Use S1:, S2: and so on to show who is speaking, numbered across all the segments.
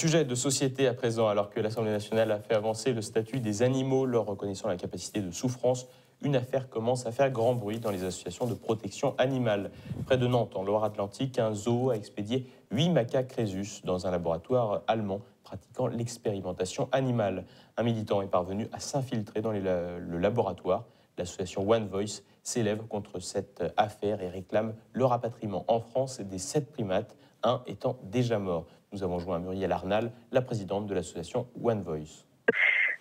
S1: Sujet de société à présent, alors que l'Assemblée nationale a fait avancer le statut des animaux, leur reconnaissant la capacité de souffrance, une affaire commence à faire grand bruit dans les associations de protection animale. Près de Nantes, en Loire-Atlantique, un zoo a expédié 8 macaques rhésus dans un laboratoire allemand pratiquant l'expérimentation animale. Un militant est parvenu à s'infiltrer dans le laboratoire. L'association One Voice s'élève contre cette affaire et réclame le rapatriement en France des 7 primates, un étant déjà mort. Nous avons joint Muriel Arnal, la présidente de l'association One Voice.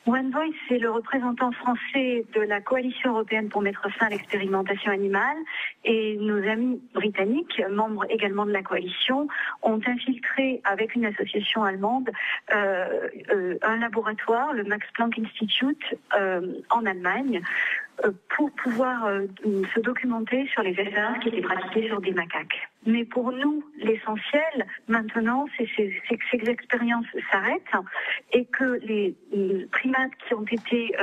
S2: One Voice, c'est le représentant français de la coalition européenne pour mettre fin à l'expérimentation animale. Et nos amis britanniques, membres également de la coalition, ont infiltré avec une association allemande un laboratoire, le Max Planck Institute, en Allemagne, pour pouvoir se documenter sur les expériences qui étaient pratiquées sur des macaques. Mais pour nous, l'essentiel, maintenant, c'est que ces expériences s'arrêtent et que les primates qui ont été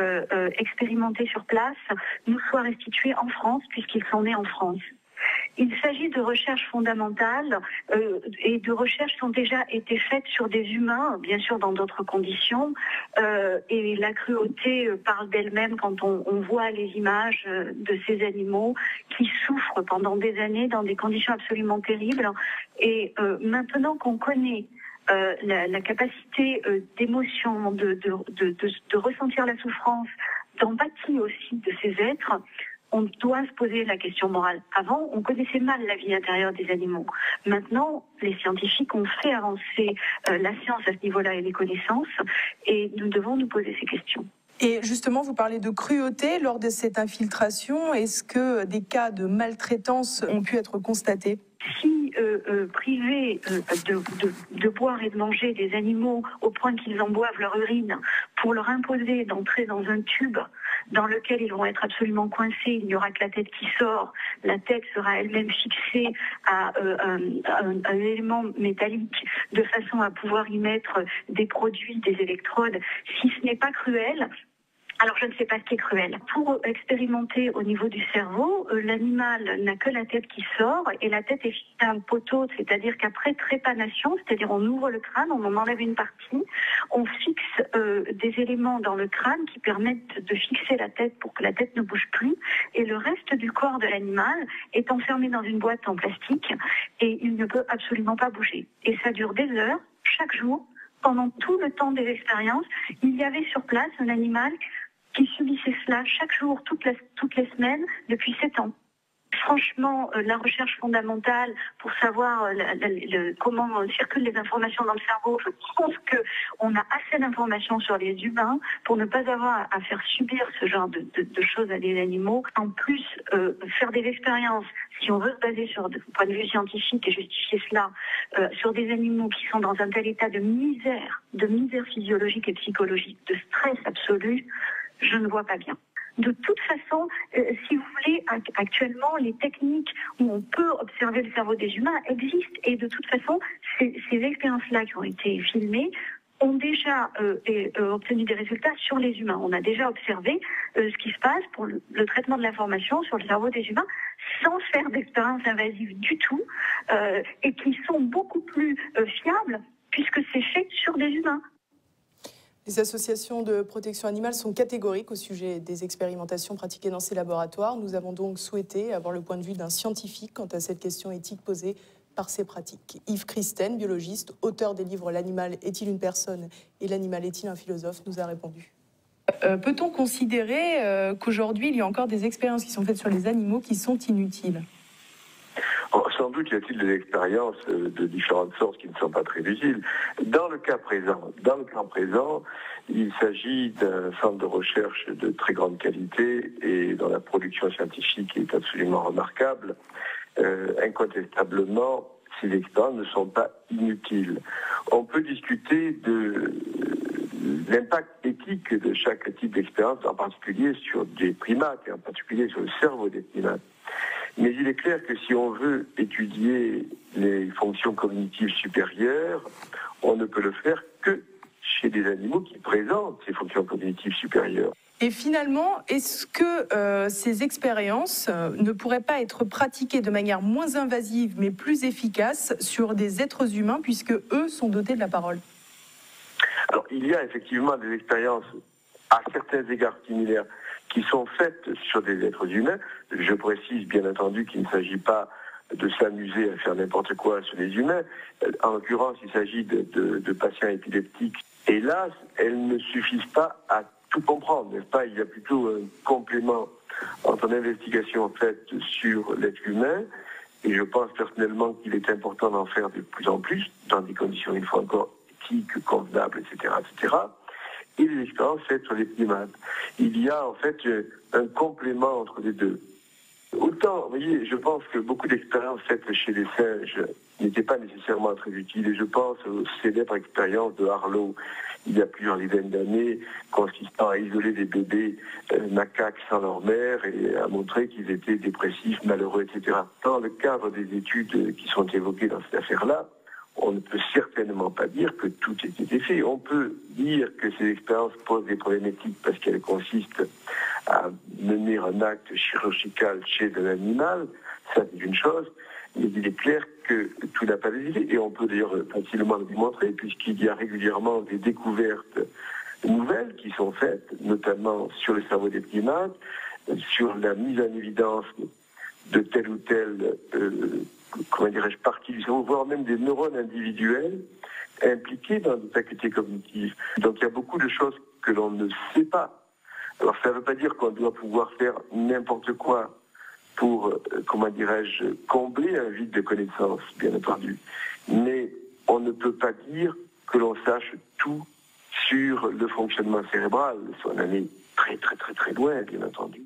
S2: expérimentés sur place nous soient restitués en France, puisqu'ils sont nés en France. Il s'agit de recherches fondamentales et de recherches qui ont déjà été faites sur des humains, bien sûr dans d'autres conditions. Et la cruauté parle d'elle-même quand on voit les images de ces animaux qui souffrent pendant des années dans des conditions absolument terribles. Et maintenant qu'on connaît la capacité d'émotion, de ressentir la souffrance, d'empathie aussi de ces êtres, on doit se poser la question morale. Avant, on connaissait mal la vie intérieure des animaux. Maintenant, les scientifiques ont fait avancer la science à ce niveau-là et les connaissances, et nous devons nous poser ces questions.
S3: Et justement, vous parlez de cruauté lors de cette infiltration. Est-ce que des cas de maltraitance ont pu être constatés ?
S2: Si priver de boire et de manger des animaux au point qu'ils en boivent leur urine pour leur imposer d'entrer dans un tube dans lequel ils vont être absolument coincés, il n'y aura que la tête qui sort, la tête sera elle-même fixée à un élément métallique de façon à pouvoir y mettre des produits, des électrodes, si ce n'est pas cruel. Alors, je ne sais pas ce qui est cruel. Pour expérimenter au niveau du cerveau, l'animal n'a que la tête qui sort et la tête est fixée à un poteau, c'est-à-dire qu'après trépanation, c'est-à-dire on ouvre le crâne, on en enlève une partie, on fixe des éléments dans le crâne qui permettent de fixer la tête pour que la tête ne bouge plus et le reste du corps de l'animal est enfermé dans une boîte en plastique et il ne peut absolument pas bouger. Et ça dure des heures, chaque jour, pendant tout le temps des expériences. Il y avait sur place un animal qui subissait cela chaque jour, toutes les semaines, depuis 7 ans. Franchement, la recherche fondamentale pour savoir comment circulent les informations dans le cerveau, je pense qu'on a assez d'informations sur les humains pour ne pas avoir à faire subir ce genre de choses à des animaux. En plus, faire des expériences, si on veut se baser sur le point de vue scientifique et justifier cela, sur des animaux qui sont dans un tel état de misère physiologique et psychologique, de stress absolu, je ne vois pas bien. De toute façon, si vous voulez, actuellement, les techniques où on peut observer le cerveau des humains existent. Et de toute façon, ces expériences-là qui ont été filmées ont déjà obtenu des résultats sur les humains. On a déjà observé ce qui se passe pour le traitement de l'information sur le cerveau des humains sans faire d'expériences invasives du tout et qui sont beaucoup plus fiables puisque c'est fait sur des humains.
S3: Les associations de protection animale sont catégoriques au sujet des expérimentations pratiquées dans ces laboratoires. Nous avons donc souhaité avoir le point de vue d'un scientifique quant à cette question éthique posée par ces pratiques. Yves Christen, biologiste, auteur des livres « L'animal est-il une personne » et « L'animal est-il un philosophe » nous a répondu. Peut-on considérer qu'aujourd'hui, il y a encore des expériences qui sont faites sur les animaux qui sont inutiles ?
S4: Sans doute y a-t-il des expériences de différentes sortes qui ne sont pas très utiles. Dans le cas présent, il s'agit d'un centre de recherche de très grande qualité et dont la production scientifique est absolument remarquable. Incontestablement, ces expériences ne sont pas inutiles. On peut discuter de l'impact éthique de chaque type d'expérience, en particulier sur des primates et en particulier sur le cerveau des primates. Mais il est clair que si on veut étudier les fonctions cognitives supérieures, on ne peut le faire que chez des animaux qui présentent ces fonctions cognitives supérieures.
S3: Et finalement, est-ce que ces expériences ne pourraient pas être pratiquées de manière moins invasive mais plus efficace sur des êtres humains puisque eux sont dotés de la parole ?
S4: il y a effectivement des expériences à certains égards similaires qui sont faites sur des êtres humains. Je précise bien entendu qu'il ne s'agit pas de s'amuser à faire n'importe quoi sur les humains. En l'occurrence, il s'agit de patients épileptiques. Hélas, elles ne suffisent pas à tout comprendre, n'est-ce pas? Il y a plutôt un complément entre l'investigation faite sur l'être humain, et je pense personnellement qu'il est important d'en faire de plus en plus, dans des conditions, une fois encore, éthiques, convenables, etc., et les expériences faites sur les primates. Il y a en fait un complément entre les deux. Autant, vous voyez, je pense que beaucoup d'expériences faites chez les singes n'étaient pas nécessairement très utiles. Et je pense aux célèbres expériences de Harlow, il y a plusieurs dizaines d'années, consistant à isoler des bébés macaques sans leur mère et à montrer qu'ils étaient dépressifs, malheureux, etc. Dans le cadre des études qui sont évoquées dans cette affaire-là, on ne peut certainement pas dire que tout ait été fait. On peut dire que ces expériences posent des problèmes éthiques parce qu'elles consistent à mener un acte chirurgical chez un animal, ça c'est une chose, mais il est clair que tout n'a pas d'effet, et on peut d'ailleurs facilement le démontrer, puisqu'il y a régulièrement des découvertes nouvelles qui sont faites, notamment sur le cerveau des primates, sur la mise en évidence de telle ou telle partie du cerveau, voire même des neurones individuels impliqués dans des facultés cognitives. Donc il y a beaucoup de choses que l'on ne sait pas. Alors ça ne veut pas dire qu'on doit pouvoir faire n'importe quoi pour, combler un vide de connaissances, bien entendu. Mais on ne peut pas dire que l'on sache tout sur le fonctionnement cérébral. On en est très très très très loin, bien entendu.